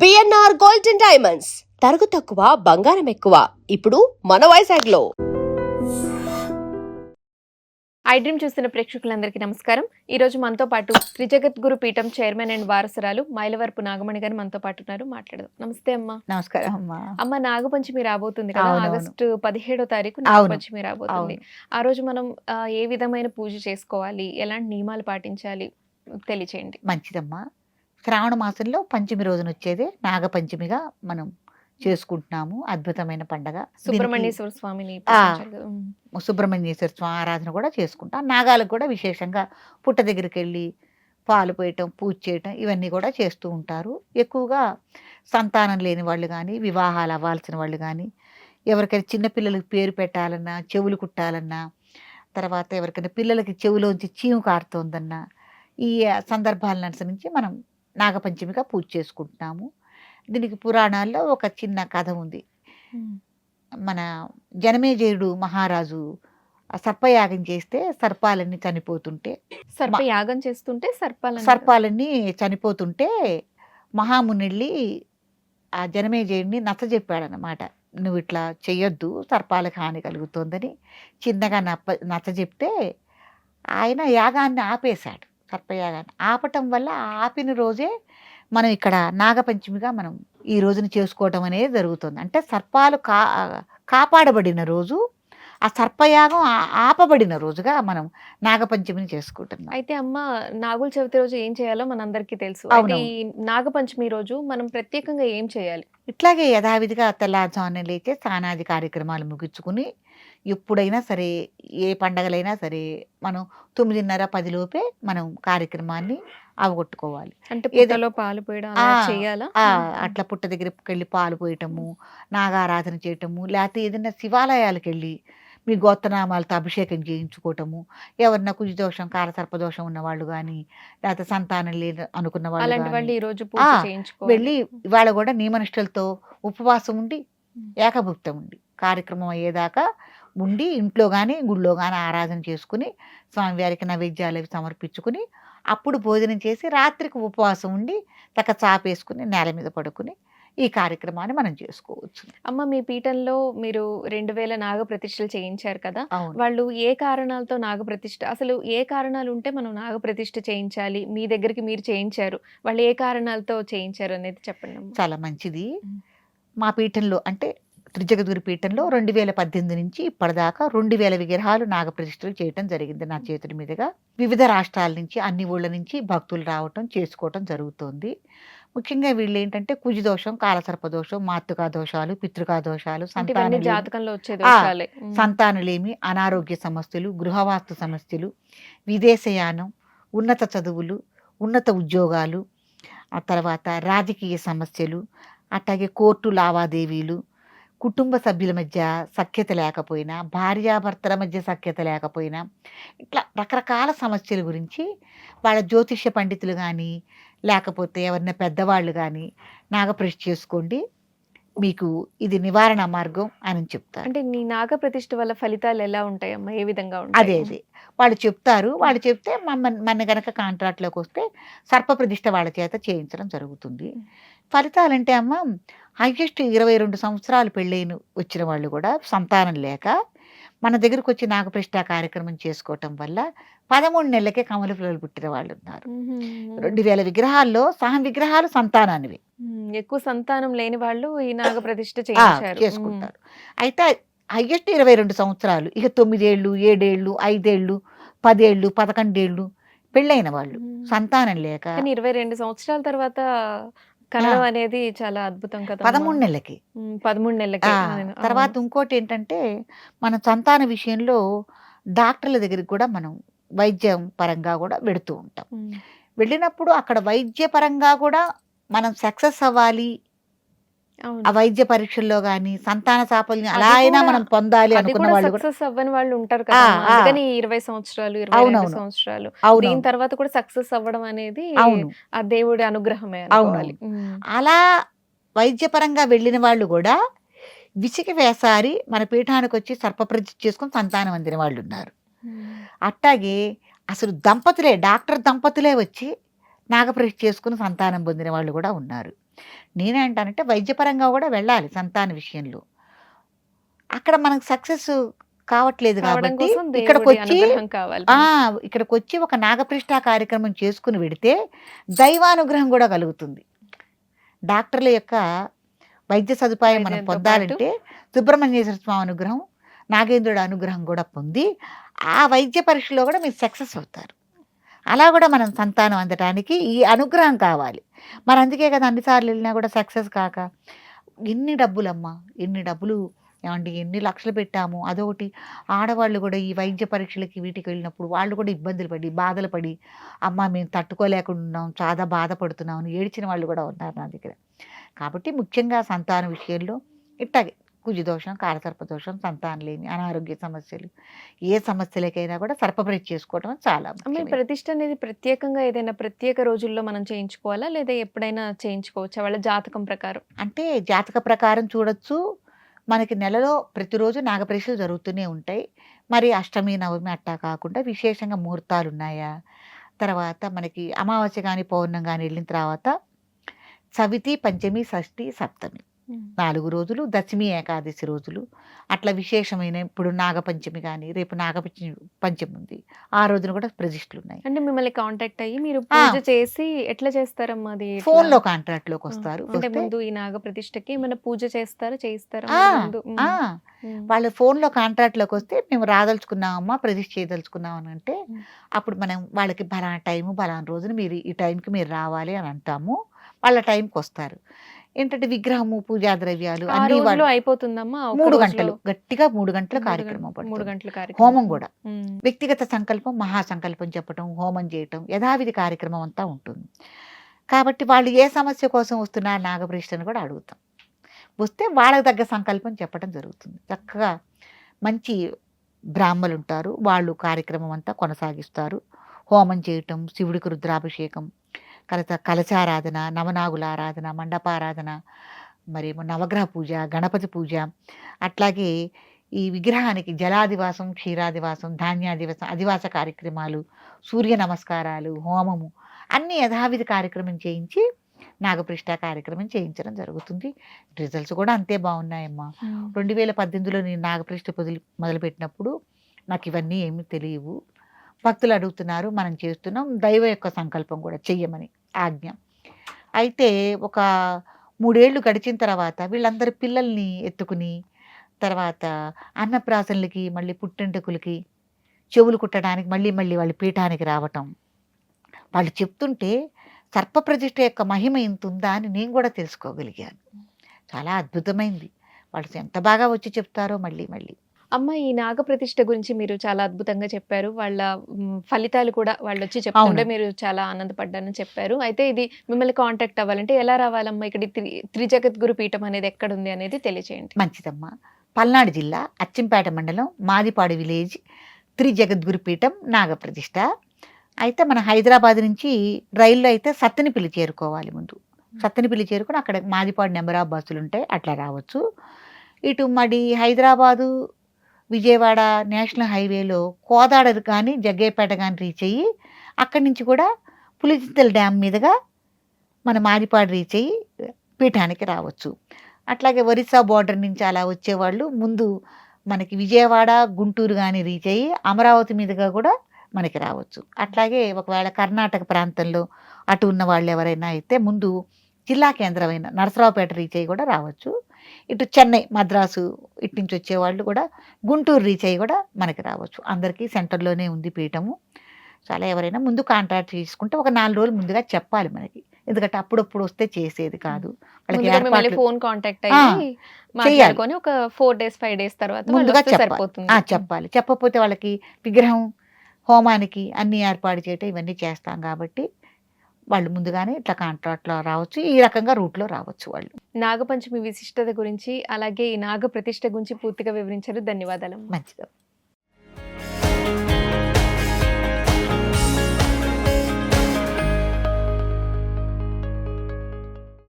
BNR gold and diamonds తరుగు తక్కువ బంగారం ఎక్కువ ఇప్పుడు మన వైజాగ్లో. ఐ డ్రీమ్ చూస్తున్న ప్రేక్షకులందరికీ నమస్కారం. ఈ రోజు మనతో పాటు త్రిజగద్గురు పీఠం చైర్మన్ అండ్ వారసురాలు మైలవరపు నాగమణి గారు మనతో పాటు ఉన్నారు. మాట్లాడదాం. నమస్తే అమ్మా. నమస్కారం అమ్మా. అమ్మ, నాగపంచమి రాబోతుంది కదా, అవునవును. ఆగస్టు 17వ తారీఖు నాగపంచమి రాబోతుంది. ఆ రోజు మనం ఏ విధమైన పూజ చేసుకోవాలి, ఎలాంటి నియమాలు పాటించాలి తెలియచేయండి. మంచిదమ్మా. శ్రావణ మాసంలో పంచమి రోజున వచ్చేదే నాగపంచమిగా మనం చేసుకుంటున్నాము. అద్భుతమైన పండగ. సుబ్రహ్మణ్యేశ్వర స్వామిని సుబ్రహ్మణ్యేశ్వర స్వామి ఆరాధన కూడా చేసుకుంటాం. నాగాలకు కూడా విశేషంగా పుట్ట దగ్గరికి వెళ్ళి పాలు పోయటం, పూజ చేయటం ఇవన్నీ కూడా చేస్తూ ఉంటారు. ఎక్కువగా సంతానం లేని వాళ్ళు కానీ, వివాహాలు అవ్వాల్సిన వాళ్ళు కానీ, ఎవరికైనా చిన్నపిల్లలకి పేరు పెట్టాలన్నా, చెవులు కుట్టాలన్నా, తర్వాత ఎవరికైనా పిల్లలకి చెవులోంచి చీము కారుతోందన్నా, ఈ సందర్భాలను అనుసరించి మనం నాగపంచమిగా పూజ చేసుకుంటున్నాము. దీనికి పురాణాల్లో ఒక చిన్న కథ ఉంది. మన జనమేజయుడు మహారాజు సర్పయాగం చేస్తే సర్పాలన్నీ చనిపోతుంటే సర్పయాగం చేస్తుంటే సర్పాలన్నీ చనిపోతుంటే మహామునిళ్ళి ఆ జనమేజయుడిని నచ్చజెప్పాడనమాట. నువ్వు ఇట్లా చెయ్యొద్దు, సర్పాలకు హాని కలుగుతోందని చిన్నగా నచ్చజెప్తే ఆయన యాగాన్ని ఆపేశాడు. సర్పయాగాన్ని ఆపటం వల్ల ఆపిన రోజే మనం ఇక్కడ నాగపంచమిగా మనం ఈ రోజున చేసుకోవటం అనేది జరుగుతుంది. అంటే సర్పాలు కాపాడబడిన రోజు, ఆ సర్పయాగం ఆపబడిన రోజుగా మనం నాగపంచమిని చేసుకుంటున్నాం. అయితే అమ్మ, నాగుల చవితి రోజు ఏం చేయాలో మనందరికీ తెలుసు. ఈ నాగపంచమి రోజు మనం ప్రత్యేకంగా ఏం చేయాలి? ఇట్లాగే యథావిధిగా తెల్లారుజామున లేచే స్నానాది కార్యక్రమాలు ముగించుకుని, ఎప్పుడైనా సరే ఏ పండగలైనా సరే మనం 9:30-10 లోపే మనం కార్యక్రమాన్ని అవగొట్టుకోవాలి. అంటే పుట్టలో పాలు పోయడం చేయాలా? అట్లా పుట్ట దగ్గరికి వెళ్ళి పాలు పోయటము, నాగారాధన చేయటము, లేకపోతే ఏదైనా శివాలయాలకు వెళ్ళి మీ గోత్రనామాలతో అభిషేకం చేయించుకోవటము, ఎవరన్నా కుజదోషం, కాలసర్పదోషం ఉన్న వాళ్ళు కానీ, లేకపోతే సంతానం లేదు అనుకున్న వాళ్ళు ఈ రోజు పూజ చేయించుకోవాలి. వెళ్ళి ఇవాళ కూడా నియమనిష్టలతో ఉపవాసం ఉండి ఏకభుక్తం ఉండి కార్యక్రమం అయ్యేదాకా ఉండి ఇంట్లో కానీ గుళ్ళో కానీ ఆరాధన చేసుకుని స్వామివారికి నైవేద్యాలు అవి సమర్పించుకుని అప్పుడు భోజనం చేసి రాత్రికి ఉపవాసం ఉండి తక్క చాపేసుకుని నేల మీద పడుకుని ఈ కార్యక్రమాన్ని మనం చేసుకోవచ్చు. అమ్మ, మీ పీఠంలో మీరు 2000 నాగప్రతిష్ఠలు చేయించారు కదా, వాళ్ళు ఏ కారణాలతో నాగప్రతిష్ఠ, అసలు ఏ కారణాలు ఉంటే మనం నాగప్రతిష్ఠ చేయించాలి, మీ దగ్గరికి మీరు చేయించారు, వాళ్ళు ఏ కారణాలతో చేయించారు అనేది చెప్పండి. చాలా మంచిది. మా పీఠంలో అంటే త్రిజగద్గురు పీఠంలో 2018 నుంచి ఇప్పటిదాకా 2000 విగ్రహాలు నాగప్రతిష్ఠలు చేయటం జరిగింది నా చేతుల మీదుగా. వివిధ రాష్ట్రాల నుంచి, అన్ని ఊళ్ళ నుంచి భక్తులు రావటం, చేసుకోవటం జరుగుతోంది. ముఖ్యంగా వీళ్ళు ఏంటంటే కుజదోషం, కాలసర్పదోషం, మాతృకా దోషాలు, పితృకా దోషాలు, సంతానలేమి, అనారోగ్య సమస్యలు, గృహవాస్తు సమస్యలు, విదేశయానం, ఉన్నత చదువులు, ఉన్నత ఉద్యోగాలు, ఆ తర్వాత రాజకీయ సమస్యలు, అట్లాగే కోర్టు లావాదేవీలు, కుటుంబ సభ్యుల మధ్య సఖ్యత లేకపోయినా, భార్యాభర్తల మధ్య సఖ్యత లేకపోయినా, ఇట్లా రకరకాల సమస్యల గురించి వాళ్ళ జ్యోతిష్య పండితులు కానీ, లేకపోతే ఎవరైనా పెద్దవాళ్ళు కానీ నాగప్రతిష్ఠ చేసుకోండి, మీకు ఇది నివారణ మార్గం అని చెప్తారు. అంటే నీ నాగప్రతిష్ఠ వల్ల ఫలితాలు ఎలా ఉంటాయమ్మా, ఏ విధంగా ఉంటాయి? అదే వాళ్ళు చెప్తారు. వాళ్ళు చెప్తే మన గనక కాంట్రాక్ట్లోకి వస్తే సర్ప ప్రతిష్ఠ వాళ్ళ చేత చేయించడం జరుగుతుంది. ఫలితాలంటే అమ్మ, హైయెస్ట్ 22 సంవత్సరాలు పెళ్ళైన వచ్చిన వాళ్ళు కూడా సంతానం లేక మన దగ్గరకు వచ్చి నాగప్రతిష్ఠ కార్యక్రమం చేసుకోవటం వల్ల 13 నెలలకే కమల పిల్లలు పుట్టిన వాళ్ళు ఉన్నారు. 2000 విగ్రహాల్లో సహం విగ్రహాలు సంతానానివి. ఎక్కువ సంతానం లేని వాళ్ళు ఈ నాగప్రతిష్ఠ చేసుకుంటారు. అయితే హైయెస్ట్ 22 సంవత్సరాలు, ఇక 9 ఏళ్ళు, 7 ఏళ్ళు, 5 ఏళ్ళు, 10 ఏళ్ళు, 11 ఏళ్ళు పెళ్ళైన వాళ్ళు సంతానం లేక 22 సంవత్సరాల తర్వాత కనడం అనేది చాలా అద్భుతం కదా. 13 నెలలకి 13 నెలలకి. తర్వాత ఇంకోటి ఏంటంటే, మన సంతాన విషయంలో డాక్టర్ల దగ్గరికి కూడా మనం వైద్యం పరంగా కూడా వెళుతూ ఉంటాం. వెళ్ళినప్పుడు అక్కడ వైద్య పరంగా కూడా మనం సక్సెస్ అవ్వాలి, ఆ వైద్య పరీక్షల్లో గానీ సంతాన సాఫల్యం అలా అయినా మనం పొందాలి అనుకున్న వాళ్ళు సక్సెస్ అవ్వని వాళ్ళు ఉంటారు కదా. 20 సంవత్సరాలు, 22 సంవత్సరాలు దీని తర్వాత కూడా సక్సెస్ అవ్వడం అనేది ఆ దేవుడి అనుగ్రహమే అనుకోవాలి. అలా వైద్యపరంగా వెళ్ళిన వాళ్ళు కూడా విసికి వేసారి మన పీఠానికి వచ్చి సర్పప్రతిష్ఠ చేసుకుని సంతానం అందిన వాళ్ళు ఉన్నారు. అట్టాగే అసలు డాక్టర్ దంపతులే వచ్చి నాగప్రతిష్ఠ చేసుకుని సంతానం పొందిన వాళ్ళు కూడా ఉన్నారు. నేనేంటానంటే వైద్యపరంగా కూడా వెళ్ళాలి సంతాన విషయంలో. అక్కడ మనకు సక్సెస్ కావట్లేదు కావడం కాబట్టి కోసం దేవుడి ఇక్కడికొచ్చి అనుగ్రహం కావాలి ఆ! మనకి. ఇక్కడికొచ్చి ఒక నాగప్రతిష్ఠ కార్యక్రమం చేసుకొని వెడితే దైవానుగ్రహం కూడా కలుగుతుంది. డాక్టర్ల యొక్క వైద్య సదుపాయం మనం వైద్యంతో పాటు పొందాలంటే సుబ్రహ్మణ్యేశ్వర స్వామి అనుగ్రహం, నాగేంద్రుడి అనుగ్రహం కూడా పొంది ఆ వైద్య పరీక్షలో కూడా మీరు సక్సెస్ అవుతారు. అలా కూడా మనం సంతానం అందటానికి ఈ అనుగ్రహం కావాలి. మరి అందుకే కదా అన్నిసార్లు వెళ్ళినా కూడా సక్సెస్ కాక ఎన్ని డబ్బులమ్మా, ఎన్ని డబ్బులు ఏమండి ఎన్ని లక్షలు పెట్టాము. అదొకటి ఆడవాళ్ళు కూడా ఈ వైద్య పరీక్షలకి వీటికి వెళ్ళినప్పుడు వాళ్ళు కూడా ఇబ్బందులు పడి, బాధలు పడి, అమ్మ మేము తట్టుకోలేకున్నాం, చాలా బాధపడుతున్నాం అని ఏడ్చిన వాళ్ళు కూడా ఉన్నారు నా దగ్గర. కాబట్టి ముఖ్యంగా సంతాన విషయంలో ఇట్టాగే కుజదోషం, కాలసర్పదోషం, సంతానలేమి, అనారోగ్య సమస్యలు, ఏ సమస్యలకైనా కూడా సర్పపరీక్ష చేసుకోవడం చాలా అమ్మ, ఈ ముఖ్యమైనది. ప్రతిష్ట అనేది ప్రత్యేకంగా ఏదైనా ప్రత్యేక రోజుల్లో మనం చేయించుకోవాలా, లేదా ఎప్పుడైనా చేయించుకోవచ్చా వాళ్ళ జాతకం ప్రకారం? అంటే జాతక ప్రకారం చూడొచ్చు. మనకి నెలలో ప్రతిరోజు నాగపరీక్షలు జరుగుతూనే ఉంటాయి. మరి అష్టమి, నవమి అట్టా కాకుండా విశేషంగా ముహూర్తాలు ఉన్నాయా, తర్వాత మనకి అమావాస్య కానీ పౌర్ణమి కానీ వెళ్ళిన తర్వాత సవితి, పంచమి, షష్ఠి, సప్తమి 4 రోజులు, దశమి, ఏకాదశి రోజులు అట్లా విశేషమైన ఇప్పుడు నాగపంచమి కానీ రేపు పంచమి ఉంది. ఆ రోజున కూడా ప్రతిష్ఠలు ఉన్నాయి. అంటే మిమ్మల్ని కాంటాక్ట్ అయ్యి మీరు ఆ! పూజ చేసి ఎట్లా చేస్తారమ్మా అది? ఎట్లా? ఫోన్‌లో కాంట్రాక్ట్‌లోకి ఆ! వస్తారు. అంటే వస్తే ముందు ఈ నాగ ప్రతిష్టకి ఏమైనా పూజ చేయిస్తారా ఆ! మీరు ముందు? ఆ! వాళ్ళ ఫోన్‌లో కాంట్రాక్ట్‌లోకి వస్తే మేము రాదలుచుకున్నామమ్మా, ప్రతిష్ఠ చేయదలుచుకున్నాం అని అంటే హ్మ్. అప్పుడు మనం వాళ్ళకి పలానా టైము, పలానా రోజున మీరు ఈ టైంకి మీరు రావాలి అని అంటాము. వాళ్ళ టైంకొస్తారు. ఏంటంటే విగ్రహము, పూజా ద్రవ్యాలు ఆ అన్నీ రోజులో వాళ్ళు అయిపోతుందమ్మా? ఒక 3 రోజులో గంటలు గట్టిగా 3 గంటల 3 కార్యక్రమం 3 పడుతుంది. గంటల కార్యక్రమం. హోమం గూడా. హ్మ్. వ్యక్తిగత సంకల్పం, మహాసంకల్పం చెప్పటం, హోమం చేయటం, యథావిధి కార్యక్రమం అంతా ఉంటుంది. కాబట్టి వాళ్ళు ఏ సమస్య కోసం వస్తున్నారు నాగప్రతిష్ఠని కూడా అడుగుతాం. వస్తే వాళ్ళకి తగ్గ సంకల్పం చెప్పడం జరుగుతుంది. చక్కగా మంచి బ్రాహ్మలుంటారు. వాళ్ళు కార్యక్రమం అంతా కొనసాగిస్తారు. హోమం చేయటం, శివుడికి రుద్రాభిషేకం, కలశారాధన, నవనాగుల ఆరాధన, మండపారాధన, మరేమో నవగ్రహ పూజ, గణపతి పూజ, అట్లాగే ఈ విగ్రహానికి జలాదివాసం, క్షీరాదివాసం, అధివాస కార్యక్రమాలు, సూర్య నమస్కారాలు, హోమము అన్నీ యథావిధి కార్యక్రమం చేయించి నాగప్రతిష్ఠ కార్యక్రమం చేయించడం జరుగుతుంది. రిజల్ట్స్ కూడా అంతే బాగున్నాయమ్మా. 2018లో నేను నాగప్రతిష్ఠ మొదలుపెట్టినప్పుడు నాకు ఇవన్నీ ఏమీ తెలియవు. భక్తులు అడుగుతున్నారు, మనం చేస్తున్నాం. దైవం యొక్క సంకల్పం కూడా చెయ్యమని ఆజ్ఞ. అయితే ఒక 3 ఏళ్ళు గడిచిన తర్వాత వీళ్ళందరూ పిల్లల్ని ఎత్తుకుని తర్వాత అన్నప్రాసనలకి, మళ్ళీ పుట్టెంటుకలకి, చెవులు కుట్టడానికి మళ్ళీ మళ్ళీ వాళ్ళు పీఠానికి రావటం. వాళ్ళు చెప్తుంటే సర్పప్రతిష్ఠ యొక్క మహిమ ఇంతుందా అని నేను కూడా తెలుసుకోగలిగాను. చాలా అద్భుతమైంది. వాళ్ళు ఎంత బాగా వచ్చి చెప్తారో మళ్ళీ మళ్ళీ. అమ్మ, ఈ నాగ ప్రతిష్ఠ గురించి మీరు చాలా అద్భుతంగా చెప్పారు. వాళ్ళ ఫలితాలు కూడా వాళ్ళొచ్చి చెప్తుంటే అవును. మీరు చాలా ఆనందపడ్డానని చెప్పారు. అయితే ఇది మిమ్మల్ని కాంటాక్ట్ అవ్వాలంటే ఎలా రావాలమ్మా? ఇక్కడ త్రిజగద్గురు పీఠం అనేది ఎక్కడుంది అనేది తెలియజేయండి. మంచిదమ్మా. పల్నాడు జిల్లా అచ్చంపేట మండలం మాదిపాడు విలేజ్ త్రిజగద్గురు పీఠం నాగప్రతిష్ఠ. అయితే మన హైదరాబాద్ నుంచి రైల్లో అయితే సత్తెనపల్లి చేరుకోవాలి ముందు. సత్తెనపల్లి చేరుకొని అక్కడ మాదిపాడు నెంబర్ ఆఫ్ బస్సులు ఉంటాయి, అట్లా రావచ్చు. ఇటు మరి హైదరాబాదు, విజయవాడ నేషనల్ హైవేలో కోదాడ కానీ జగ్గయ్యపేట కానీ రీచ్ అయ్యి అక్కడి నుంచి కూడా పులిచింతల డ్యామ్ మీదుగా మన మాదిపాడు రీచ్ అయ్యి పీఠానికి రావచ్చు. అట్లాగే ఒరిస్సా బోర్డర్ నుంచి అలా వచ్చేవాళ్ళు ముందు మనకి విజయవాడ, గుంటూరు కానీ రీచ్ అయ్యి అమరావతి మీదుగా కూడా మనకి రావచ్చు. అట్లాగే ఒకవేళ కర్ణాటక ప్రాంతంలో అటు ఉన్న వాళ్ళు ఎవరైనా అయితే ముందు జిల్లా కేంద్రమైన నరసరావుపేట రీచ్ అయ్యి కూడా రావచ్చు. ఇటు చెన్నై, మద్రాసు ఇటు నుంచి వచ్చేవాళ్ళు కూడా గుంటూరు రీచ్ అయ్యి కూడా మనకి రావచ్చు. అందరికీ సెంటర్లోనే ఉంది పీఠము. చాలా ఎవరైనా ముందు కాంట్రాక్ట్ తీసుకుంటే ఒక 4 రోజులు ముందుగా చెప్పాలి మనకి. ఎందుకంటే అప్పుడప్పుడు వస్తే చేసేది కాదు. వాళ్ళకి ముందుగా మిమ్మల్ని ఏర్పాట్లు ఫోన్ కాంటాక్ట్ అయ్యి మాట్లాడుకొని ఒక 4 డేస్ 5 డేస్ తర్వాత వాళ్ళు ముందుగా వస్తే చెప్పాలి. సరిపోతుంది. చెప్పాలి. చెప్పకపోతే వాళ్ళకి విగ్రహం, హోమానికి అన్ని ఏర్పాటు చేయటం ఇవన్నీ చేస్తాం కాబట్టి వాళ్ళు ముందుగానే ఇట్లా కాంట్రాక్ట్లో రావచ్చు. ఈ రకంగా రూట్లో రావచ్చు వాళ్ళు. నాగపంచమి విశిష్టత గురించి అలాగే ఈ నాగ ప్రతిష్ఠ గురించి పూర్తిగా వివరించారు. ధన్యవాదాలు. మంచిది.